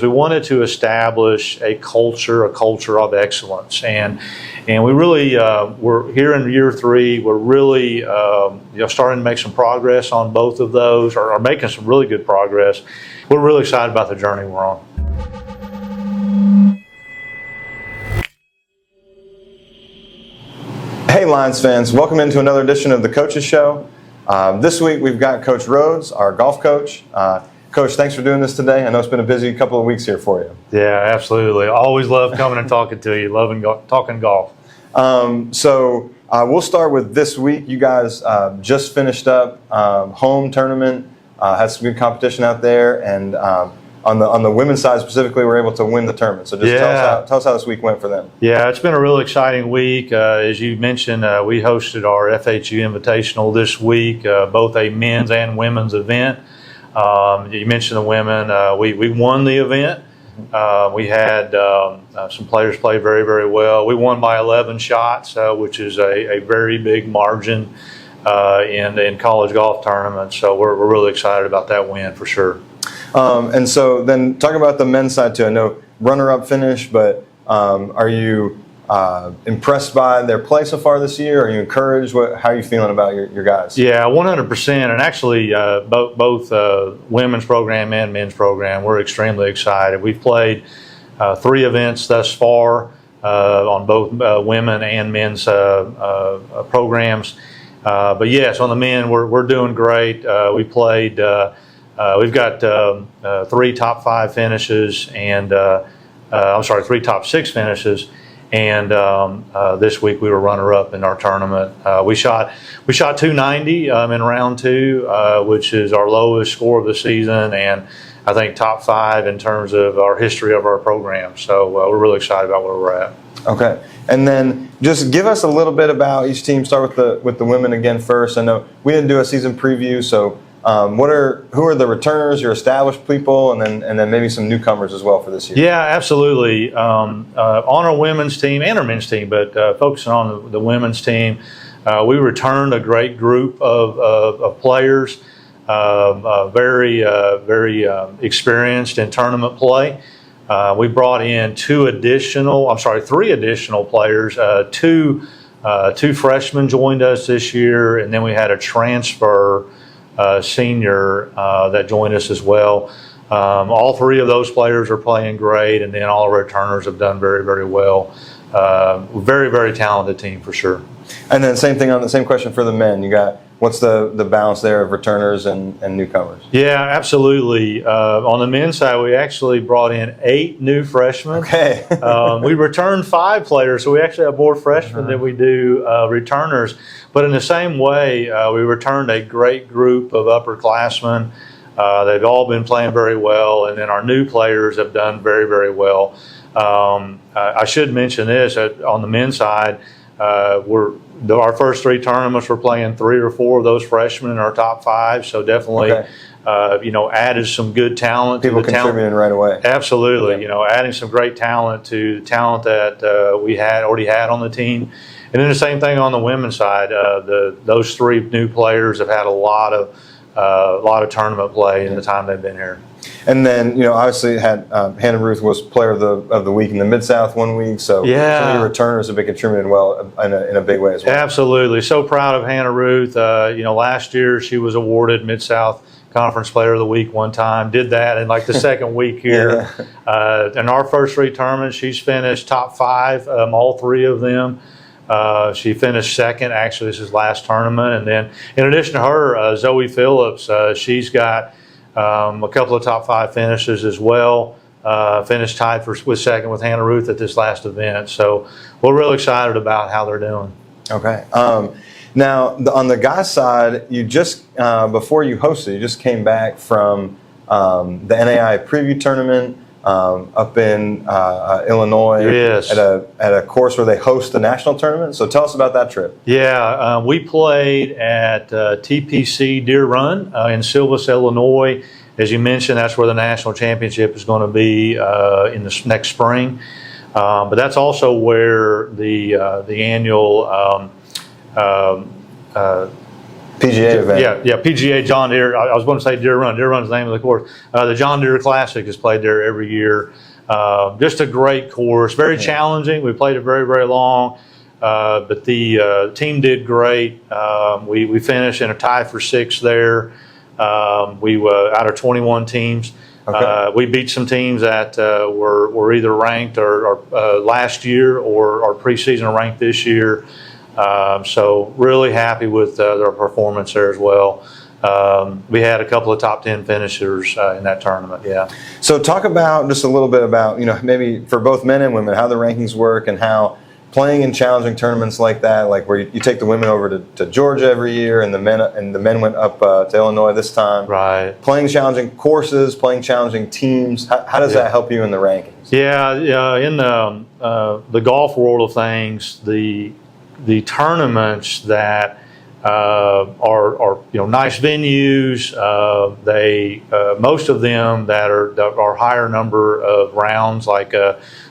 We wanted to establish a culture of excellence, and we really we're here in year 3. We're really starting to make some progress on both of those, or making some really good progress. We're really excited about the journey we're on. Hey Lions fans, welcome into another edition of the Coaches Show. This week we've got Coach Rhodes, our golf coach. Coach, thanks for doing this today. I know it's been a busy couple of weeks here for you. Yeah, absolutely. Always love coming and talking to you, loving talking golf. So we'll start with this week. You guys just finished up home tournament, had some good competition out there, and on the women's side specifically, we're able to win the tournament. So just tell us how this week went for them. Yeah, it's been a really exciting week. As you mentioned, we hosted our FHU Invitational this week, both a men's and women's event. You mentioned the women. We won the event. We had some players play very, very well. We won by 11 shots, which is a very big margin in college golf tournaments. So we're really excited about that win for sure. And so then talking about the men's side too, I know runner-up finish, but are you impressed by their play so far this year? Are you encouraged? How are you feeling about your guys? Yeah, 100%. And actually, both women's program and men's program, we're extremely excited. We've played 3 events thus far on both women and men's programs. But yes, on the men, we're doing great. We played. We've got 3 top 5 finishes, and 3 top 6 finishes. And this week we were runner-up in our tournament. We shot 290 in round 2, which is our lowest score of the season, and I think top 5 in terms of our history of our program. So we're really excited about where we're at. Okay, and then just give us a little bit about each team. Start with the women again first. I know we didn't do a season preview, so. Who are the returners, your established people, and then maybe some newcomers as well for this year? Yeah, absolutely. On our women's team and our men's team, but focusing on the women's team, we returned a great group of players, very experienced in tournament play. We brought in 3 additional players. Two freshmen joined us this year, and then we had a transfer senior that joined us as well. All 3 of those players are playing great, and then all of our returners have done very, very well. Very, very talented team for sure. And then same question for the men. You got, what's the balance there of returners and newcomers? Yeah, absolutely. On the men's side, we actually brought in 8 new freshmen. Okay. We returned 5 players, so we actually have more freshmen than we do returners. But in the same way, we returned a great group of upperclassmen. They've all been playing very well, and then our new players have done very, very well. I should mention this, on the men's side, our first 3 tournaments, we're playing 3 or 4 of those freshmen in our top 5, so definitely added some good talent. People contributing right away. Absolutely, adding some great talent to the talent that we already had on the team. And then the same thing on the women's side. Those 3 new players have had a lot of tournament play in the time they've been here. And then obviously had Hannah Ruth was player of the week in the Mid-South one week. So yeah, some of your returners have been contributing well in a big way as well. Absolutely, so proud of Hannah Ruth. Last year she was awarded Mid-South Conference Player of the Week one time. Did that in like the second week here. In our first 3 tournaments, she's finished top 5, all 3 of them. She finished second, actually, this is last tournament. And then in addition to her, Zoe Phillips, she's got a couple of top 5 finishes as well. Finished tied with second with Hannah Ruth at this last event. So we're really excited about how they're doing. Okay. Now, on the guys' side, you just, before you hosted, you just came back from the NAI preview tournament. Up in Illinois, yes, at a course where they host the national tournament. So tell us about that trip. Yeah, we played at TPC Deer Run in Silvis, Illinois. As you mentioned, that's where the national championship is going to be in the next spring. But that's also where the annual PGA event. Yeah, PGA John Deere. I was going to say Deere Run. Deere Run's the name of the course. The John Deere Classic is played there every year. Just a great course. Very challenging. We played it very, very long. But the team did great. We finished in a tie for 6th there. We were out of 21 teams. Okay. We beat some teams that were either ranked or last year or preseason ranked this year. So really happy with their performance there as well. We had a couple of top 10 finishers in that tournament. Yeah. So talk about just a little bit about, maybe for both men and women, how the rankings work and how playing in challenging tournaments like that, like where you take the women over to Georgia every year and the men went up to Illinois this time. Right. Playing challenging courses, playing challenging teams. How does that help you in the rankings? Yeah. In the golf world of things, the tournaments that are nice venues. They most of them that are higher number of rounds. Like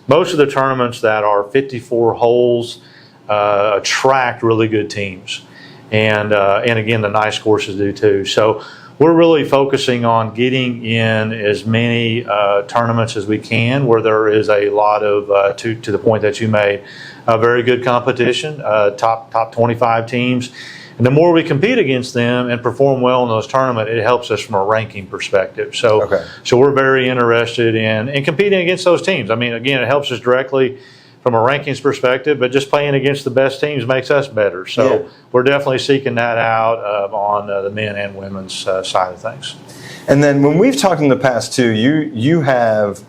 most of the tournaments that are 54 holes attract really good teams, and again the nice courses do too. So we're really focusing on getting in as many tournaments as we can where there is a lot of to the point that you made, very good competition, top 25 teams. And the more we compete against them and perform well in those tournaments, it helps us from a ranking perspective. So we're very interested in competing against those teams. I mean, again, it helps us directly from a rankings perspective, but just playing against the best teams makes us better. So we're definitely seeking that out on the men and women's side of things. And then when we've talked in the past too, you have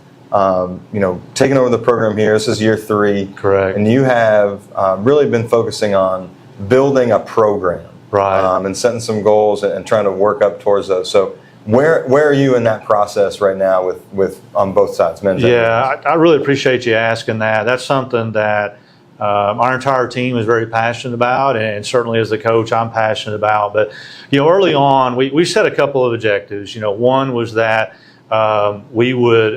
taken over the program here. This is year 3. Correct. And you have really been focusing on building a program, right, and setting some goals and trying to work up towards those. So where are you in that process right now with on both sides, men's and women's? I really appreciate you asking that. That's something that our entire team is very passionate about, and certainly as the coach, I'm passionate about. But early on, we set a couple of objectives. One was that we would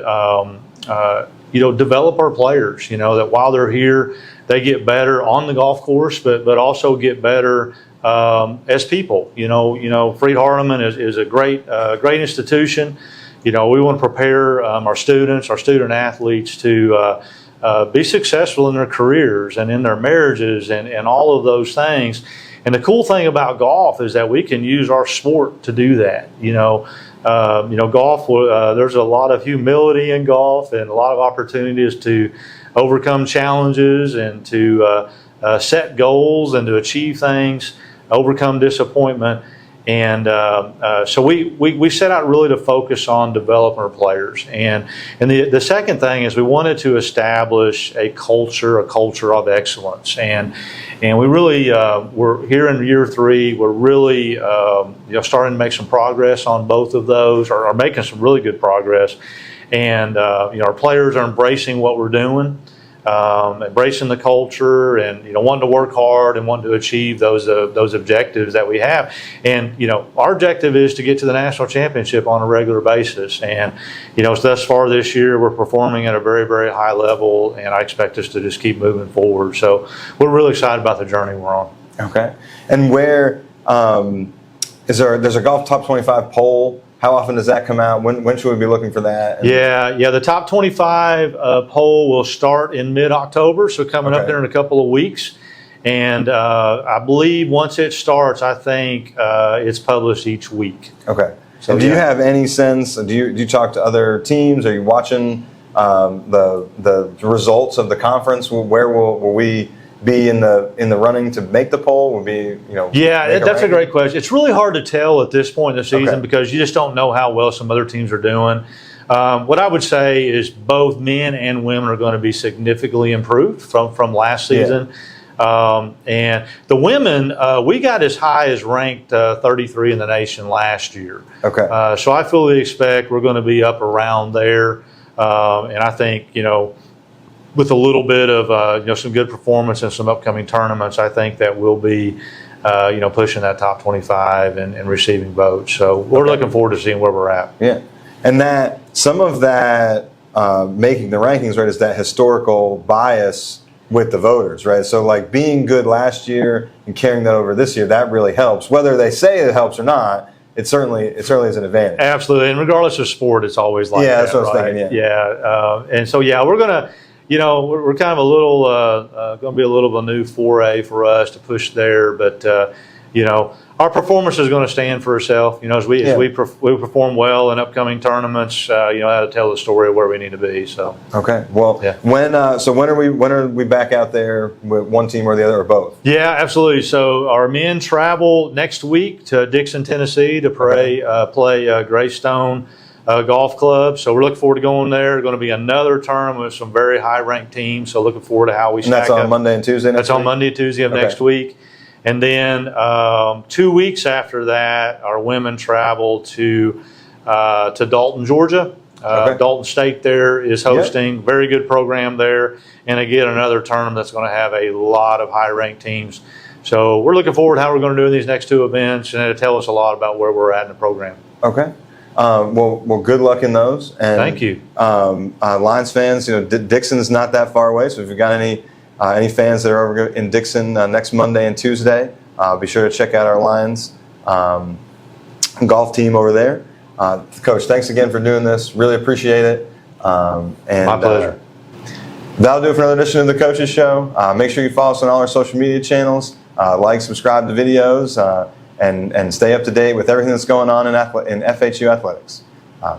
develop our players. That while they're here, they get better on the golf course, but also get better as people. Freed-Hardeman is a great institution. We want to prepare our students, our student athletes to be successful in their careers and in their marriages and all of those things. And the cool thing about golf is that we can use our sport to do that. Golf. There's a lot of humility in golf and a lot of opportunities to overcome challenges and to set goals and to achieve things, overcome disappointment. And so we set out really to focus on developing our players. And the second thing is we wanted to establish a culture of excellence. And we really, we're here in year 3, we're really starting to make some progress on both of those, or are making some really good progress. And our players are embracing what we're doing, embracing the culture, and wanting to work hard and wanting to achieve those objectives that we have. And our objective is to get to the national championship on a regular basis. And thus far this year we're performing at a very, very high level, and I expect us to just keep moving forward. So we're really excited about the journey we're on. Okay. And where there's a golf top 25 poll. How often does that come out? When should we be looking for that? Yeah. The top 25 poll will start in mid-October, so coming up there in a couple of weeks. And I believe once it starts, I think it's published each week. Okay. So do you have any sense? Do you talk to other teams? Are you watching the results of the conference? Where will we be in the running to make the poll? Will be that's a great question. It's really hard to tell at this point in the season because you just don't know how well some other teams are doing. What I would say is both men and women are going to be significantly improved from last season. And the women, we got as high as ranked 33 in the nation last year. Okay. So I fully expect we're going to be up around there. And I think, with a little bit of some good performance and some upcoming tournaments, I think that we'll be pushing that top 25 and receiving votes. So we're looking forward to seeing where we're at. Yeah, and that some of that making the rankings, right, is that historical bias with the voters, right? So like being good last year and carrying that over this year, that really helps. Whether they say it helps or not, it certainly is an advantage. Absolutely, and regardless of sport, it's always like Yeah, that. that's what I was right? thinking, And so we're gonna, we're kind of a little going to be a little of a new foray for us to push there, but our performance is going to stand for itself. As we perform well in upcoming tournaments, that'll tell the story of where we need to be. So okay, well, when are we back out there with one team or the other or both? Yeah, absolutely. So our men travel next week to Dixon, Tennessee to play Greystone Golf Club. So we're looking forward to going there. Going to be another tournament with some very high-ranked teams. So looking forward to how we stack up. And that's on Monday and Tuesday. That's on Monday and Tuesday of next week. And then 2 weeks after that, our women travel to Dalton, Georgia. Dalton State there is hosting. Very good program there. And again, another tournament that's going to have a lot of high-ranked teams. So we're looking forward to how we're going to do in these next two events, and it'll tell us a lot about where we're at in the program. Okay. Well, good luck in those. And thank you. Lions fans, Dixon's not that far away, so if you've got any fans that are over in Dixon next Monday and Tuesday, be sure to check out our Lions golf team over there. Coach, thanks again for doing this. Really appreciate it. And my pleasure. That'll do it for another edition of the Coaches Show. Make sure you follow us on all our social media channels. Like, subscribe to videos, and stay up to date with everything that's going on in FHU Athletics.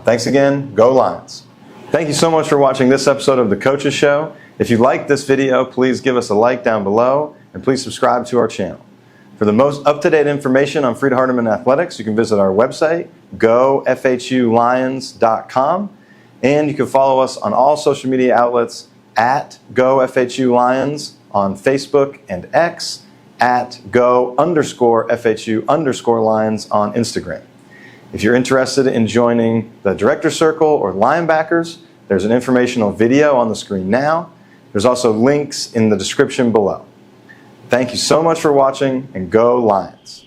Thanks again. Go Lions. Thank you so much for watching this episode of the Coaches Show. If you liked this video, please give us a like down below, and please subscribe to our channel. For the most up-to-date information on Freed-Hardeman Athletics, you can visit our website, gofhulions.com, and you can follow us on all social media outlets at gofhulions on Facebook and X, at go_FHU_Lions on Instagram. If you're interested in joining the Director Circle or Lionbackers, there's an informational video on the screen now. There's also links in the description below. Thank you so much for watching, and go Lions.